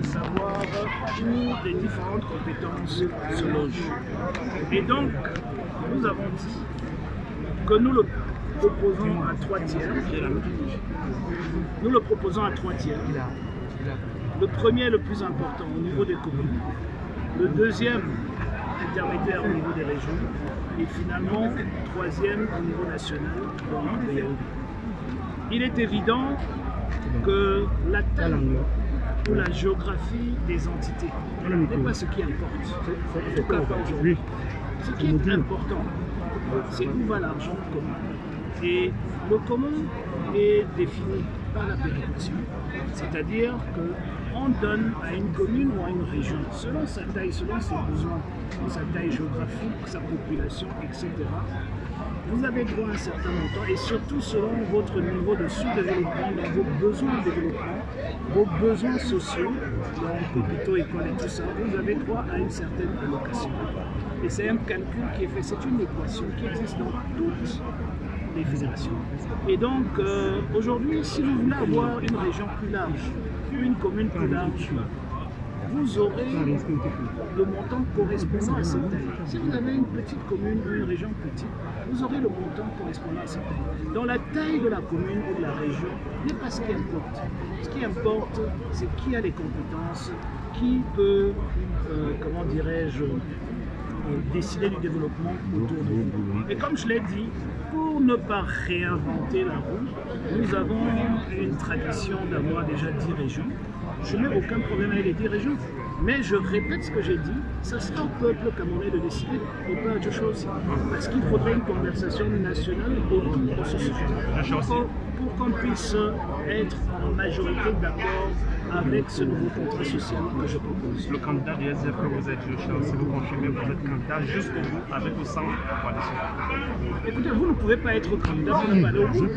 de savoir où les différentes compétences se logent. Et donc, nous avons dit que nous le proposons à 3 tiers. Nous le proposons à 3 tiers. Le premier est le plus important au niveau des communes. Le deuxième intermédiaire au niveau des régions. Et finalement, troisième au niveau national, donc le Yaoundé. Il est évident que la taille ou la géographie des entités n'est pas ce qui importe. En tout cas pas aujourd'hui. Ce qui est important, c'est où va l'argent commun. Et le commun est défini par la péréquation. C'est-à-dire qu'on donne à une commune ou à une région, selon sa taille, selon ses besoins, sa taille géographique, sa population, etc. Vous avez droit à un certain montant et surtout selon votre niveau de sous-développement, dans vos besoins de développement, vos besoins sociaux, donc hôpitaux, écoles et tout ça, vous avez droit à une certaine allocation. Et c'est un calcul qui est fait, c'est une équation qui existe dans toutes les fédérations. Et donc aujourd'hui, si vous voulez avoir une région plus large, une commune plus large, vous aurez le montant correspondant à cette taille. Si vous avez une petite commune ou une région petite, vous aurez le montant correspondant à cette taille. Dans la taille de la commune ou de la région, n'est pas ce qui importe. Ce qui importe, c'est qui a les compétences, qui peut, comment dirais-je, décider du développement autour de vous. Et comme je l'ai dit, pour ne pas réinventer la roue, nous avons une tradition d'avoir déjà 10 régions. Je n'ai aucun problème avec les 10 régions, mais je répète ce que j'ai dit, ça sera au peuple camerounais de décider, et pas autre chose. Parce qu'il faudrait une conversation nationale autour de ce sujet. Pour qu'on puisse être en majorité d'accord avec ce nouveau contrat social que je propose. Le candidat du SDF que vous êtes, si vous confirmez, vous êtes candidat jusqu'au bout avec ou sans coalition. Écoutez, vous ne pouvez pas être candidat pour ne pas aller au bout.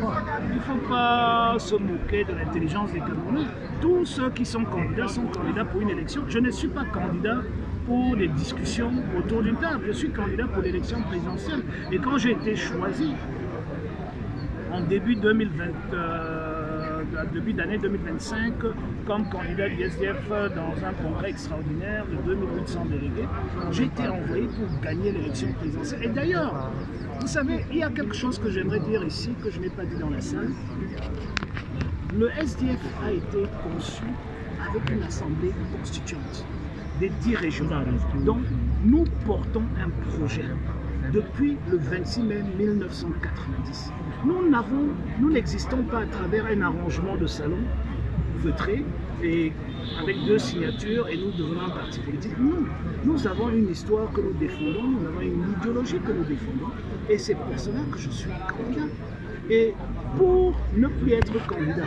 Il ne faut pas se moquer de l'intelligence des Camerounais. Tous ceux qui sont candidats pour une élection. Je ne suis pas candidat pour des discussions autour d'une table. Je suis candidat pour l'élection présidentielle. Et quand j'ai été choisi en début d'année 2025 comme candidat du SDF dans un congrès extraordinaire de 2800 délégués, j'ai été envoyé pour gagner l'élection présidentielle. Et d'ailleurs, vous savez, il y a quelque chose que j'aimerais dire ici, que je n'ai pas dit dans la salle. Le SDF a été conçu avec une assemblée constituante des 10 régions. Donc, nous portons un projet depuis le 26 mai 1990. Nous n'existons pas à travers un arrangement de salon feutré et avec 2 signatures et nous devenons un parti politique. Nous avons une histoire que nous défendons, nous avons une idéologie que nous défendons et c'est pour cela que je suis candidat. Et pour ne plus être candidat,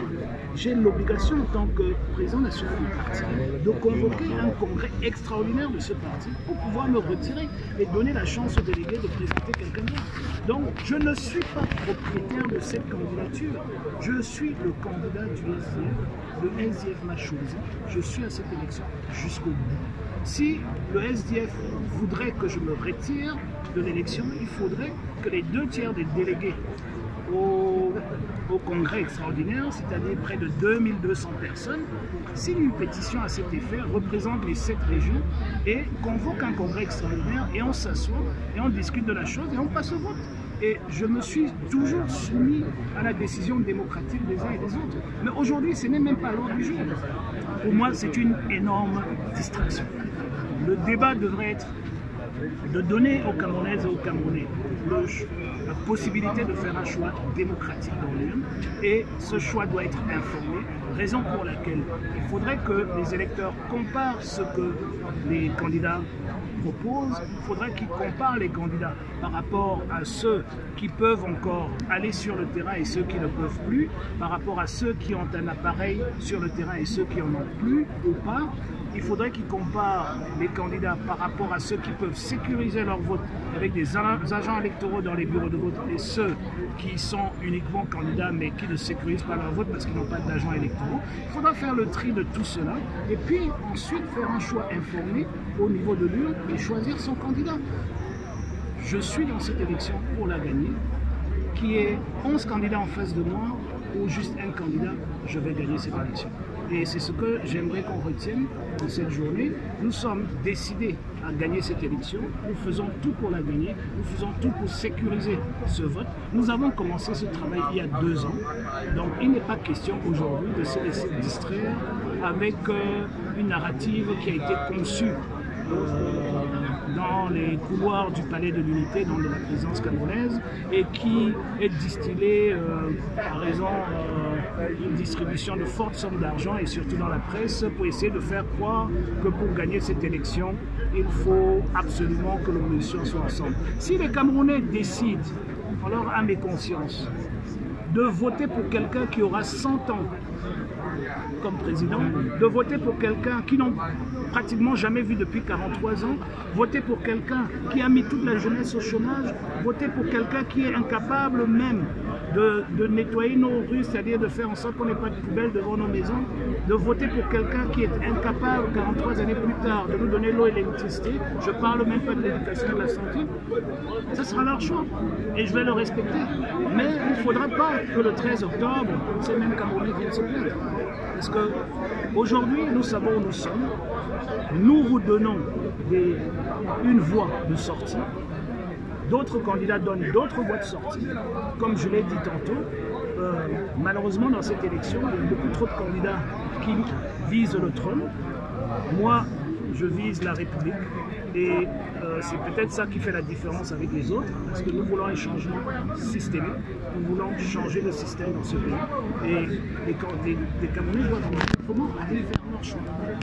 j'ai l'obligation en tant que président national du parti de convoquer un congrès extraordinaire de ce parti pour pouvoir me retirer et donner la chance aux délégués de présenter quelqu'un d'autre. Donc je ne suis pas propriétaire de cette candidature, je suis le candidat du SDF, le SDF m'a choisi, je suis à cette élection jusqu'au bout. Si le SDF voudrait que je me retire de l'élection, il faudrait que les 2 tiers des délégués au congrès extraordinaire, c'est-à-dire près de 2200 personnes, signent une pétition à cet effet, représente les 7 régions et convoque un congrès extraordinaire et on s'assoit et on discute de la chose et on passe au vote. Et je me suis toujours soumis à la décision démocratique des uns et des autres. Mais aujourd'hui, ce n'est même pas l'ordre du jour. Pour moi, c'est une énorme distraction. Le débat devrait être de donner aux Camerounaises et aux Camerounais la possibilité de faire un choix démocratique dans l'urne et ce choix doit être informé, raison pour laquelle il faudrait que les électeurs comparent ce que les candidats proposent, il faudrait qu'ils comparent les candidats par rapport à ceux qui peuvent encore aller sur le terrain et ceux qui ne peuvent plus, par rapport à ceux qui ont un appareil sur le terrain et ceux qui en ont plus ou pas. Il faudrait qu'ils comparent les candidats par rapport à ceux qui peuvent sécuriser leur vote avec des agents électoraux dans les bureaux de vote et ceux qui sont uniquement candidats mais qui ne sécurisent pas leur vote parce qu'ils n'ont pas d'agents électoraux. Il faudra faire le tri de tout cela et puis ensuite faire un choix informé au niveau de l'urne et choisir son candidat. Je suis dans cette élection pour la gagner, qui est 11 candidats en face de moi ou juste un candidat, je vais gagner cette élection. Et c'est ce que j'aimerais qu'on retienne de cette journée. Nous sommes décidés à gagner cette élection. Nous faisons tout pour la gagner. Nous faisons tout pour sécuriser ce vote. Nous avons commencé ce travail il y a 2 ans. Donc il n'est pas question aujourd'hui de se laisser distraire avec une narrative qui a été conçue dans les couloirs du Palais de l'Unité, dans la présidence camerounaise, et qui est distillée à raison d'une distribution de fortes sommes d'argent, et surtout dans la presse, pour essayer de faire croire que pour gagner cette élection, il faut absolument que l'opposition soit ensemble. Si les Camerounais décident, en leur âme et conscience, de voter pour quelqu'un qui aura 100 ans comme président, de voter pour quelqu'un qui n'ont pratiquement jamais vu depuis 43 ans, voter pour quelqu'un qui a mis toute la jeunesse au chômage, voter pour quelqu'un qui est incapable même de nettoyer nos rues, c'est-à-dire de faire en sorte qu'on n'ait pas de poubelles devant nos maisons, de voter pour quelqu'un qui est incapable 43 années plus tard de nous donner l'eau et l'électricité, je ne parle même pas de l'éducation et de la santé, ce sera leur choix et je vais le respecter. Mais il ne faudra pas que le 13 octobre, ces mêmes Camerounais viennent se plaindre. Parce qu'aujourd'hui, nous savons où nous sommes, nous vous donnons une voie de sortie, d'autres candidats donnent d'autres voies de sortie. Comme je l'ai dit tantôt, malheureusement dans cette élection, il y a beaucoup trop de candidats qui visent le trône. Moi, je vise la République et c'est peut-être ça qui fait la différence avec les autres, parce que nous voulons un changement systémique, nous voulons changer le système dans ce pays et les Camerounais doivent comment aller faire leur choix.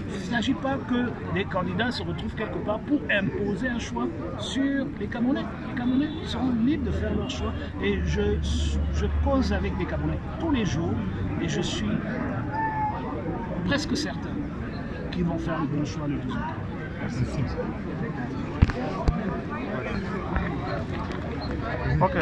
Il ne s'agit pas que les candidats se retrouvent quelque part pour imposer un choix sur les Camerounais. Les Camerounais seront libres de faire leur choix et je cause avec les Camerounais tous les jours et je suis presque certain qu'ils vont faire le bon choix le 12 octobre. Ok.